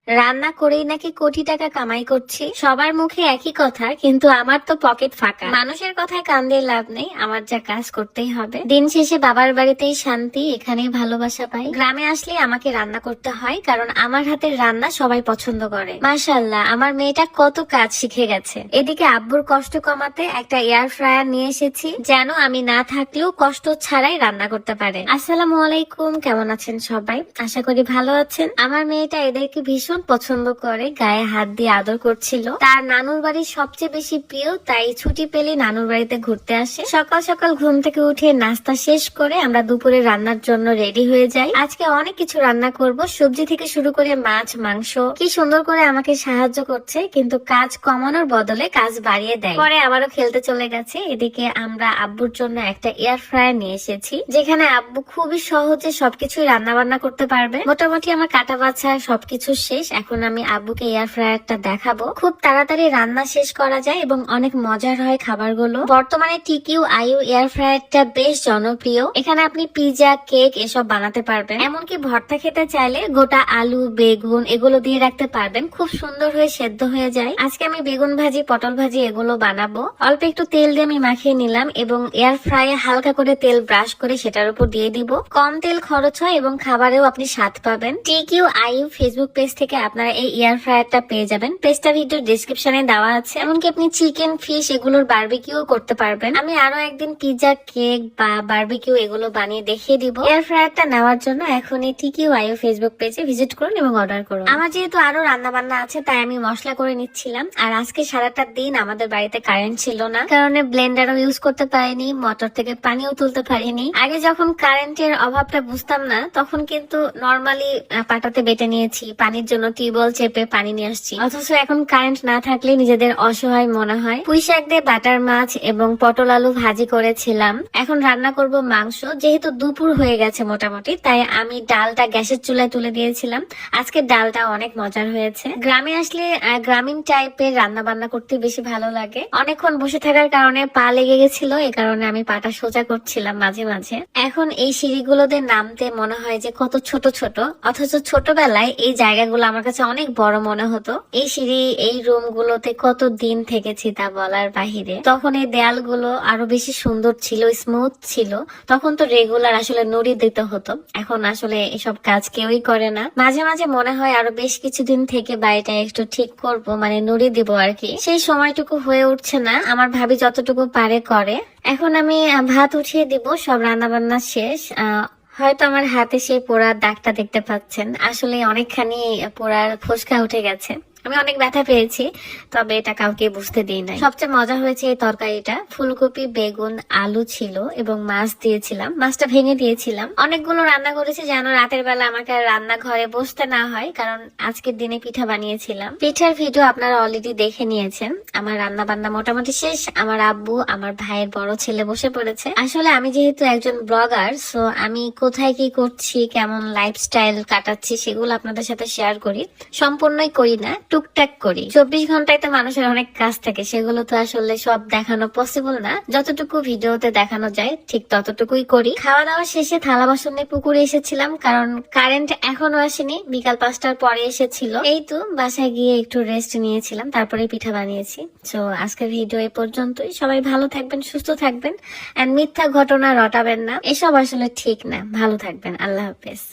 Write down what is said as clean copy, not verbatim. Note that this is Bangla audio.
রান্না করেই নাকি কোটি টাকা কামাই করছি। সবার মুখে একই কথা, কিন্তু আমার তো পকেট ফাঁকা। মানুষের কথায় কান দিয়ে লাভ নেই, আমার যা কাজ করতেই হবে। দিন শেষে বাবার বাড়িতেই শান্তি, এখানেই ভালোবাসা পাই। গ্রামে আসলে আমাকে রান্না করতে হয়, কারণ আমার হাতের রান্না সবাই পছন্দ করে। মাশাআল্লাহ, আমার মেয়েটা কত কাজ শিখে গেছে। এদিকে আব্বুর কষ্ট কমাতে একটা এয়ার ফ্রায়ার নিয়ে এসেছি, যেন আমি না থাকলেও কষ্ট ছাড়াই রান্না করতে পারে। আসসালামু আলাইকুম, কেমন আছেন সবাই? আশা করি ভালো আছেন। আমার মেয়েটা এদেরকে ভীষণ পছন্দ করে, গায়ে হাত দিয়ে আদর করছিল। তার নানুর বাড়ি সবচেয়ে বেশি প্রিয়, তাই ছুটি পেলে নানুর বাড়িতে ঘুরতে আসে। সকাল সকাল ঘুম থেকে উঠে নাস্তা শেষ করে আমরা দুপুরে রান্নার জন্য রেডি হয়ে যাই। আজকে অনেক কিছু রান্না করব, সবজি থেকে শুরু করে মাছ মাংস। কি সুন্দর করে আমাকে সাহায্য করছে, কিন্তু কাজ কমানোর বদলে কাজ বাড়িয়ে দেয়। পরে আবারও খেলতে চলে গেছে। এদিকে আমরা আব্বুর জন্য একটা এয়ার ফ্রায়ার নিয়ে এসেছি, যেখানে আব্বু খুবই সহজে সবকিছুই রান্না বান্না করতে পারবে। মোটামুটি আমার কাটা বাছা সবকিছু শেষ। এখন আমি আব্বুকে এয়ার ফ্রায়ারটা দেখাবো। খুব তাড়াতাড়ি রান্না শেষ করা যায় এবং অনেক মজার হয় খাবারগুলো। বর্তমানে টিকিউ আইউ এয়ার ফ্রায়ারটা বেশ জনপ্রিয়। এখানে আপনি পিজা, কেক এসব বানাতে পারবেন। এমনকি ভর্তা খেতে চাইলে গোটা আলু, বেগুন এগুলো দিয়ে রাখতে পারবেন, খুব সুন্দর হয়ে সেদ্ধ হয়ে যায়। আজকে আমি বেগুন ভাজি, পটল ভাজি এগুলো বানাবো। অল্প একটু তেল দিয়ে আমি মাখিয়ে নিলাম এবং এয়ার ফ্রাইয়ে হালকা করে তেল ব্রাশ করে সেটার উপর দিয়ে দিব। কম তেল খরচ হয় এবং খাবারেও আপনি স্বাদ পাবেন। টিকিউ আইউ ফেসবুক পেজ থেকে আপনারা এই এয়ার ফ্রায়ারটা পেয়ে যাবেন। পেজটা ভিডিও ডেসক্রিপশনে দেওয়া আছে। এমনকি আপনি চিকেন, ফিশ এগুলোর বারবিকিউ করতে পারবেন। আমি আরো একদিন পিজা, কেক বা বারবিকিউ এগুলো বানিয়ে দেখিয়ে দিব। এয়ার ফ্রায়ারটা নেওয়ার জন্য এখন এই টিকিউ আইউ ফেসবুক পেজে ভিজিট করুন এবং অর্ডার করুন। আমার যেহেতু আরো রান্না বান্না আছে, তাই আমি মশলা করে নিচ্ছিলাম। আর আজকে সারাটা দিন আমাদের বাড়িতে কারেন্ট ছিল না, কারণে ব্লেন্ডারও ইউজ করতে পারিনি, মোটর থেকে পানিও তুলতে পারিনি। আগে যখন কারেন্টের অভাবটা বুঝতাম না, তখন কিন্তু নর্মালি পাটাতে বেটে নিয়েছি, পানির জন্য টিউবওয়েল চেপে পানি নিয়ে আসছি। অথচ এখন কারেন্ট না থাকলে নিজেদের অসহায় মনে হয়। পুঁই শাক দিয়ে বাটার মাছ এবং পটল আলু ভাজি করেছিলাম। এখন রান্না করব মাংস। যেহেতু দুপুর হয়ে গেছে মোটামুটি, তাই আমি ডালটা গ্যাসের চুলায় তুলে দিয়েছিলাম। আজকে ডালটা অনেক মজার হয়েছে। গ্রামে আসলে গ্রামীণ টাইপের রান্না বান্না করতে বেশি ভালো লাগে। অনেকক্ষণ বসে থাকার কারণে পা লেগে গেছিল, এই কারণে আমি পাটা সোজা করছিলাম মাঝে মাঝে। এখন এই সিঁড়িগুলোতে নামতে মনে হয় যে কত ছোট ছোট, অথচ ছোটবেলায় এই জায়গাগুলো আমার কাছে অনেক বড় মনে হতো। এই সিঁড়ি, এই রুম গুলোতে কত দিন থেকেছি তা বলার বাহিরে। তখন এই দেয়ালগুলো আরো বেশি সুন্দর ছিল, স্মুথ ছিল। তখন তো রেগুলার আসলে নুড়ি দিতে হতো, এখন আসলে এসব কাজ কেউই করে না। মাঝে মাঝে মনে হয় আরো বেশ কিছুদিন থেকে বাড়িটা একটু ঠিক করব, মানে নুড়ি দিব আর কি। সেই সময়টুকু হয়ে উঠছে না। আমার ভাবি যতটুকু পারে করে। এখন আমি ভাত উঠিয়ে দিব, সব রান্না বান্না শেষ। হয়তো আমার হাতে সেই পোড়ার দাগটা দেখতে পাচ্ছেন, আসলে অনেকখানি পোড়ার ফোসকা উঠে গেছে। আমি অনেক ব্যথা পেয়েছি, তবে এটা কাউকে বুঝতে দিই নাই। সবচেয়ে মজা হয়েছে এই তরকারিটা। ফুলকপি, বেগুন, আলু ছিল এবং মাছ দিয়েছিলাম। মাছটা ভেঙে দিয়েছিলাম। অনেকগুলো রান্না করেছি যেন রাতের বেলা আমাকে আর রান্নাঘরে বসতে না হয়, কারণ আজকের দিনে পিঠা বানিয়েছিলাম। পিঠার ভিডিও আপনারা অলরেডি দেখে নিয়েছেন। আমার রান্না বান্না মোটামুটি শেষ। আমার আব্বু, আমার ভাইয়ের বড় ছেলে বসে পড়েছে। আসলে আমি যেহেতু একজন ব্লগার, সো আমি কোথায় কি করছি, কেমন লাইফস্টাইল কাটাচ্ছি সেগুলো আপনাদের সাথে শেয়ার করি। সম্পূর্ণই করি না, টুকটাক করি। 24 ঘন্টায় তো মানুষের অনেক কাজ থাকে, সেগুলো তো আসলে সব দেখানো পসিবল না। যতটুকু ভিডিওতে দেখানো যায় ঠিক ততটুকুই করি। খাওয়া দাওয়া শেষে থালা বাসন নিয়ে পুকুরে এসেছিলাম, কারণ কারেন্ট এখনো আসেনি। বিকাল 5টার পরে এসেছিল। এই তো বাসায় গিয়ে একটু রেস্ট নিয়েছিলাম, তারপরে পিঠা বানিয়েছি। তো আজকের ভিডিও এই পর্যন্তই। সবাই ভালো থাকবেন, সুস্থ থাকবেন, এন্ড মিথ্যা ঘটনা রটাবেন না, এসব আসলে ঠিক না। ভালো থাকবেন। আল্লাহ হাফেজ।